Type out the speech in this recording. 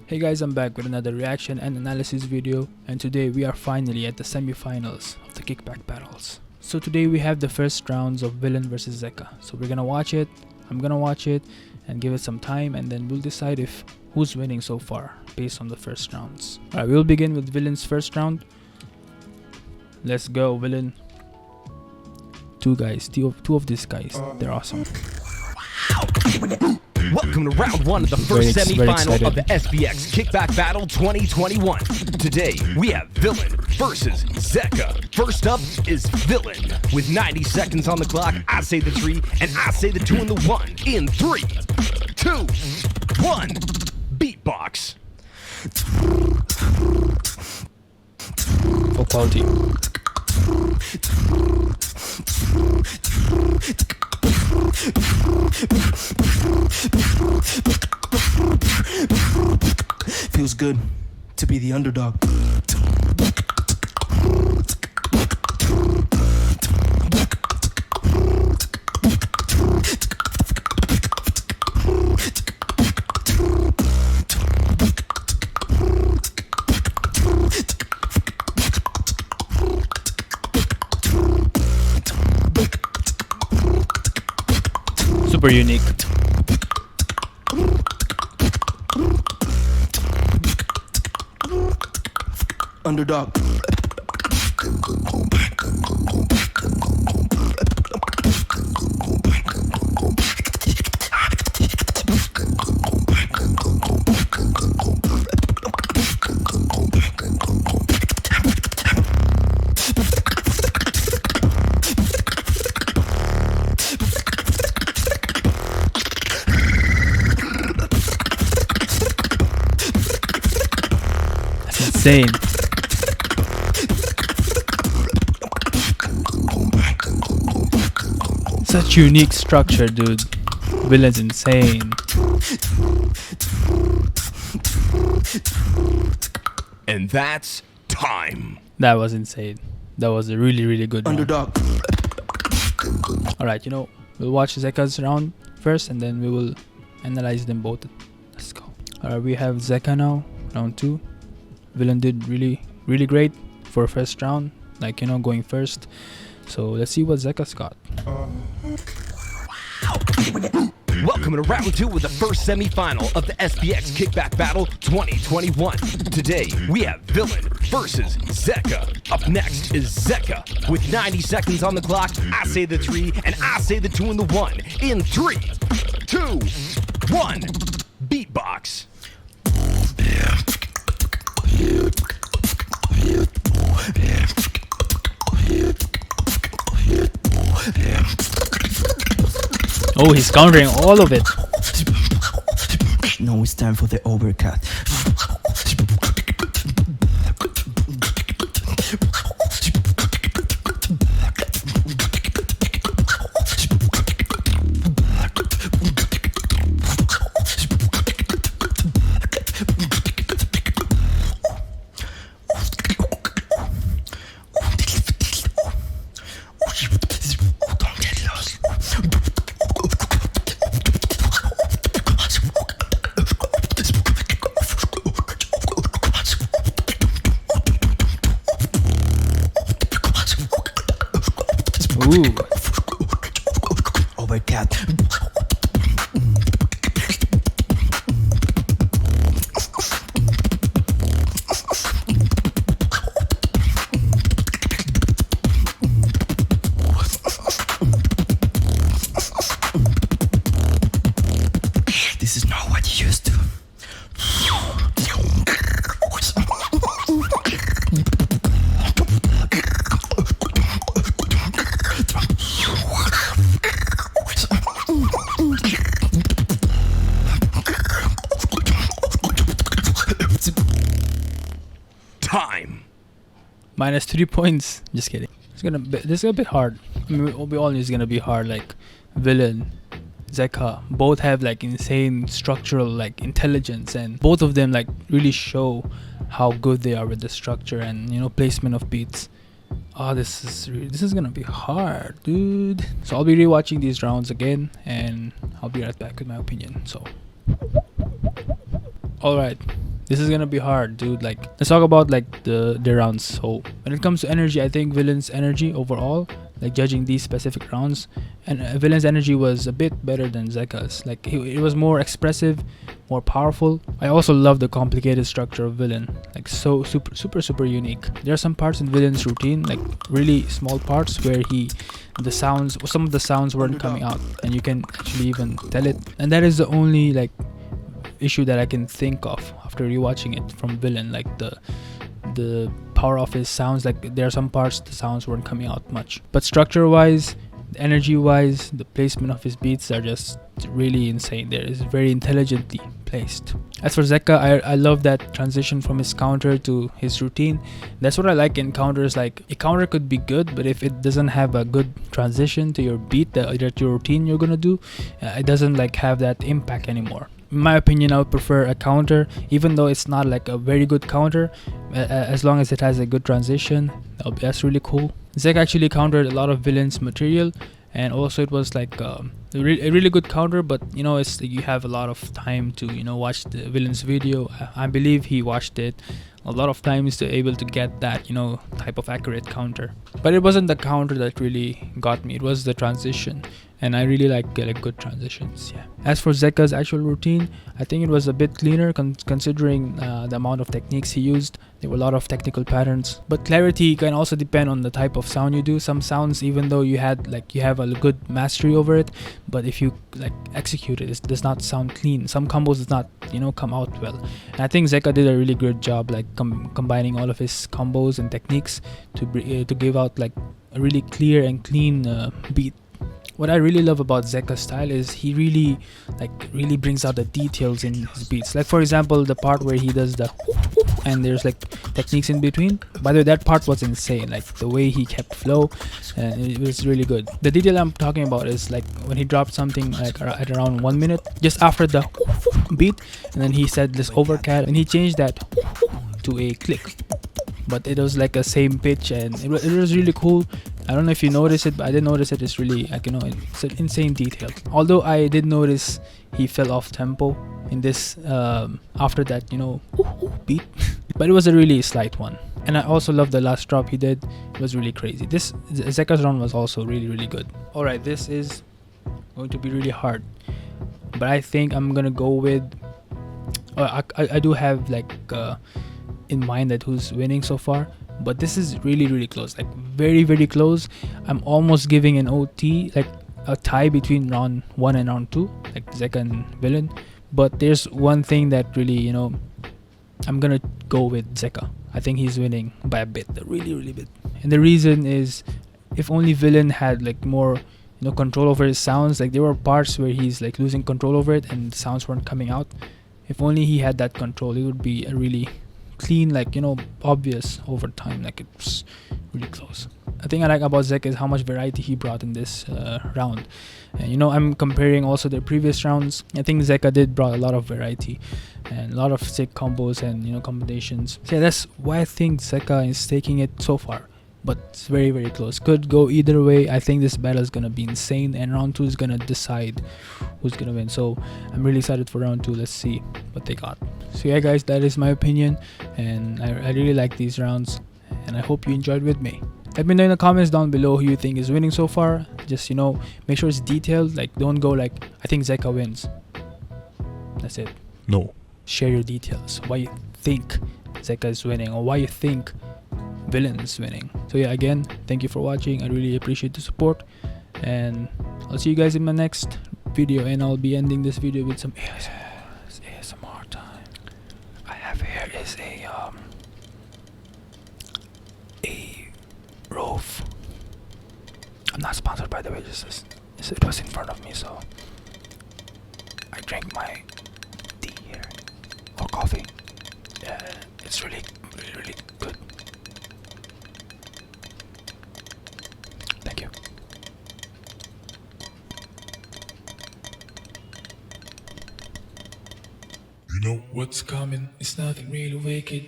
Hey guys, I'm back with another reaction and analysis video, and today we are finally at the semi-finals of the kickback battles. So today we have the first rounds of Villain versus Zekka. So we're gonna watch it, I'm gonna watch it and give it some time, and then we'll decide if who's winning so far based on the first rounds. Alright, we'll begin with Villain's first round. Let's go, Villain. Two of these guys, they're awesome. Welcome to round one of the first semi-final of the SBX Kickback Battle 2021. Today, we have Villain versus Zekka. First up is Villain. With 90 seconds on the clock, I say the 3, and I say the 2 and the 1. In 3, 2, 1, beatbox. For quality. Feels good to be the underdog. Super unique. Underdog. Insane. Such unique structure, dude. Villain's insane. And that's time. That was insane. That was a really good Underdog. Alright, we'll watch Zekka's round first and then we will analyze them both. Let's go. Alright, we have Zekka now, round 2. Villain did really great for first round, going first. So let's see what Zekka's got. Welcome to round 2 of the first semi-final of the SBX Kickback Battle 2021. Today, we have Villain versus Zekka. Up next is Zekka. With 90 seconds on the clock, I say the 3, and I say the 2 and the 1. In 3, 2, 1, beatbox. Oh, he's countering all of it. Now it's time for the overcut. Ooh. Overcut. This is not what you used to. Time. Minus 3 points. Just kidding. This is a bit hard. I mean, we all know it's gonna be hard. Like Villain, Zekka, both have insane structural intelligence, and both of them really show how good they are with the structure and placement of beats. Oh, this is gonna be hard, dude. So I'll be rewatching these rounds again, and I'll be right back with my opinion. So, all right, This is gonna be hard, dude. Like, let's talk about like the rounds. So when it comes to energy, I think Villain's energy overall, like judging these specific rounds, and Villain's energy was a bit better than Zekka's. Like it was more expressive, more powerful. I also love the complicated structure of Villain, like so super unique. There are some parts in Villain's routine, like really small parts where some of the sounds weren't coming out, and you can actually even tell it. And that is the only like issue that I can think of after rewatching it from Villain. Like the power of his sounds, like there are some parts the sounds weren't coming out much, but structure wise, energy wise, the placement of his beats are just really insane. There is very intelligently placed. As for Zekka, I love that transition from his counter to his routine. That's what I like in counters. Like a counter could be good, but if it doesn't have a good transition to your beat, that your routine you're gonna do, it doesn't like have that impact anymore. In my opinion, I would prefer a counter, even though it's not like a very good counter, as long as it has a good transition. That's really cool. Zekka actually countered a lot of Villain's material, and also it was like a really good counter, but you know, it's you have a lot of time to, you know, watch the Villain's video. I believe he watched it a lot of times to able to get that, you know, type of accurate counter. But it wasn't the counter that really got me, it was the transition, and I really like good transitions. Yeah. As for Zekka's actual routine, I think it was a bit cleaner considering the amount of techniques he used. There were a lot of technical patterns, but clarity can also depend on the type of sound you do. Some sounds, even though you have a good mastery over it, but if you like execute it, it does not sound clean. Some combos does not, you know, come out well. And I think Zekka did a really good job like combining all of his combos and techniques to give out like a really clear and clean beat. What I really love about Zekka's style is he really brings out the details in his beats. Like for example, the part where he does the and there's like techniques in between. By the way, that part was insane. Like the way he kept flow, and it was really good. The detail I'm talking about is like when he dropped something like at around 1 minute, just after the beat, and then he said this overcat, and he changed that to a click. But it was like a same pitch, and it was really cool. I don't know if you noticed it, but I did notice it. It's really like, you know, it's an insane detail. Although I did notice he fell off tempo in this after that, you know, beat, but it was a really slight one. And I also love the last drop he did. It was really crazy. This Zekka's round was also really good. All right, this is going to be really hard, but I think I'm gonna go with I do have like in mind that who's winning so far, but this is really close, like very close. I'm almost giving an OT, like a tie between round 1 and round 2, like Zekka and Villain. But there's one thing that really, you know, I'm gonna go with Zekka. I think he's winning by a bit, really bit. And the reason is, if only Villain had like more, you know, control over his sounds. Like there were parts where he's like losing control over it and the sounds weren't coming out. If only he had that control, it would be a really clean, like, you know, obvious over time. Like it's really close. The thing I like about Zekka is how much variety he brought in this round. And you know, I'm comparing also the previous rounds. I think Zekka did brought a lot of variety and a lot of sick combos and, you know, combinations. So yeah, that's why I think Zekka is taking it so far. But it's very close. Could go either way. I think this battle is gonna be insane, and round 2 is gonna decide who's gonna win. So I'm really excited for round 2. Let's see what they got. So yeah guys, that is my opinion, and I really like these rounds, and I hope you enjoyed with me. Let me know in the comments down below who you think is winning so far. Just, you know, make sure it's detailed. Like don't go like, I think Zekka wins. That's it. No. Share your details. Why you think Zekka is winning, or why you think Villain is winning. So yeah, again, thank you for watching. I really appreciate the support, and I'll see you guys in my next video, and I'll be ending this video with some ASMR time. I have here is a roof. I'm not sponsored, by the way, just it was in front of me, so I drank my tea here, or coffee. It's really good. Thank you. You know what's coming, it's nothing really wicked.